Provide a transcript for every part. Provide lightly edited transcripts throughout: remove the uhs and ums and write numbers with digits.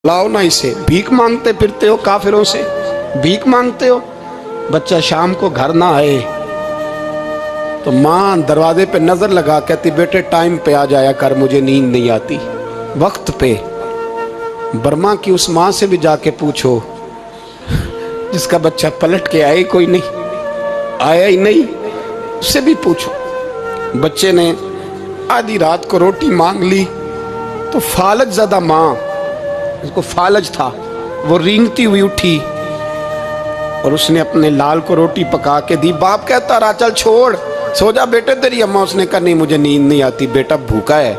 लाओ ना इसे। भीख मांगते फिरते हो काफिरों से, भीख मांगते हो। बच्चा शाम को घर ना आए तो माँ दरवाजे पे नजर लगा कहती बेटे टाइम पे आ जाया कर, मुझे नींद नहीं आती, वक्त पे। बर्मा की उस माँ से भी जाके पूछो जिसका बच्चा पलट के आए कोई नहीं, आया ही नहीं, उससे भी पूछो। बच्चे ने आधी रात को रोटी मांग ली तो फालज ज़्यादा माँ, उसको फालज था, वो रेंगती हुई उठी और उसने अपने लाल को रोटी पका के दी। बाप कहता रहा चल छोड़, सो जा बेटे तेरी अम्मा। उसने कहा नहीं मुझे नींद नहीं आती, बेटा भूखा है।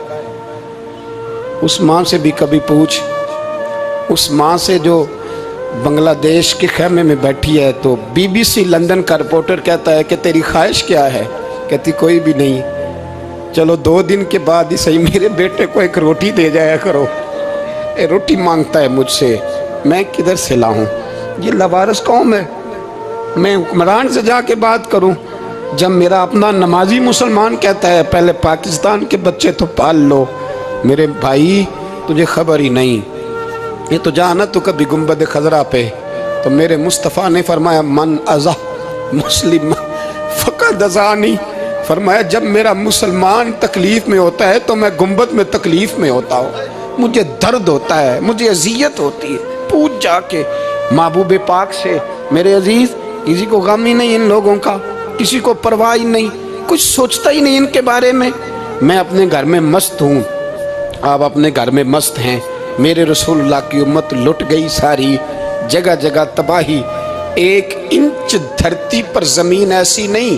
उस माँ से भी कभी पूछ, उस माँ से जो बांग्लादेश के खेमे में बैठी है। तो BBC लंदन का रिपोर्टर कहता है कि तेरी ख्वाहिश क्या है? कहती कोई भी नहीं, चलो 2 दिन के बाद ही सही मेरे बेटे को एक रोटी दे जाया करो, ये रोटी मांगता है मुझसे, मैं किधर से लाऊं? ये लवारिस कौम है, मैं हुक्मरान से जाके बात करूं? जब मेरा अपना नमाजी मुसलमान कहता है पहले पाकिस्तान के बच्चे तो पाल लो, मेरे भाई तुझे खबर ही नहीं। ये तो जाना तो कभी गुंबद खजरा पे, तो मेरे मुस्तफ़ा ने फरमाया मन अज़ा मुस्लिम फ़क़द अज़ानी, फरमाया जब मेरा मुसलमान तकलीफ़ में होता है तो मैं गुंबद में तकलीफ़ में होता हूँ, मुझे दर्द होता है, मुझे अजियत होती है। पूछ जाके महबूब पाक से, मेरे अजीज़ किसी को गम ही नहीं इन लोगों का, किसी को परवाह ही नहीं, कुछ सोचता ही नहीं इनके बारे में। मैं अपने घर में मस्त हूँ, आप अपने घर में मस्त हैं। मेरे रसूलुल्लाह की उम्मत लुट गई सारी, जगह जगह तबाही। 1 इंच धरती पर ज़मीन ऐसी नहीं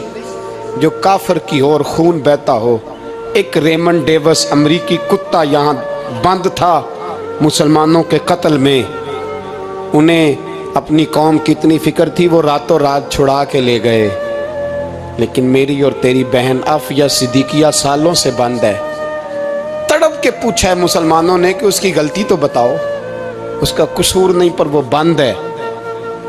जो काफिर की ओर खून बहता हो। एक रेमंड डेविस अमरीकी कुत्ता यहाँ बंद था मुसलमानों के कत्ल में, उन्हें अपनी कौम की इतनी फिक्र थी वो रातों रात छुड़ा के ले गए। लेकिन मेरी और तेरी बहन आफिया सिद्दीकिया सालों से बंद है। तड़प के पूछा है मुसलमानों ने कि उसकी गलती तो बताओ, उसका कसूर नहीं पर वो बंद है।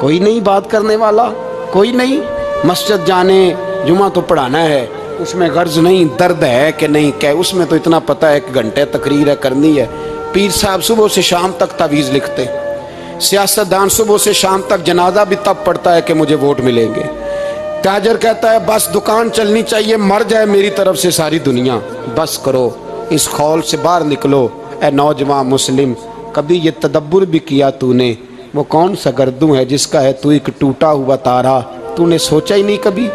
कोई नहीं बात करने वाला, कोई नहीं। मस्जिद जाने जुमा तो पढ़ाना है, उसमें गर्ज नहीं, दर्द है कि नहीं क्या, उसमें तो इतना पता है 1 घंटे तकरीर है करनी है। पीर साहब सुबह से शाम तक तावीज़ लिखते, सियासतदान सुबह से शाम तक जनाजा भी तब पड़ता है कि मुझे वोट मिलेंगे। ताजर कहता है बस दुकान चलनी चाहिए, मर जाए मेरी तरफ से सारी दुनिया, बस करो, इस खौल से बाहर निकलो। ए नौजवान मुस्लिम, कभी ये तदब्बुर भी किया तूने, वो कौन सा गर्दू है जिसका है तू एक टूटा हुआ तारा? तूने सोचा ही नहीं कभी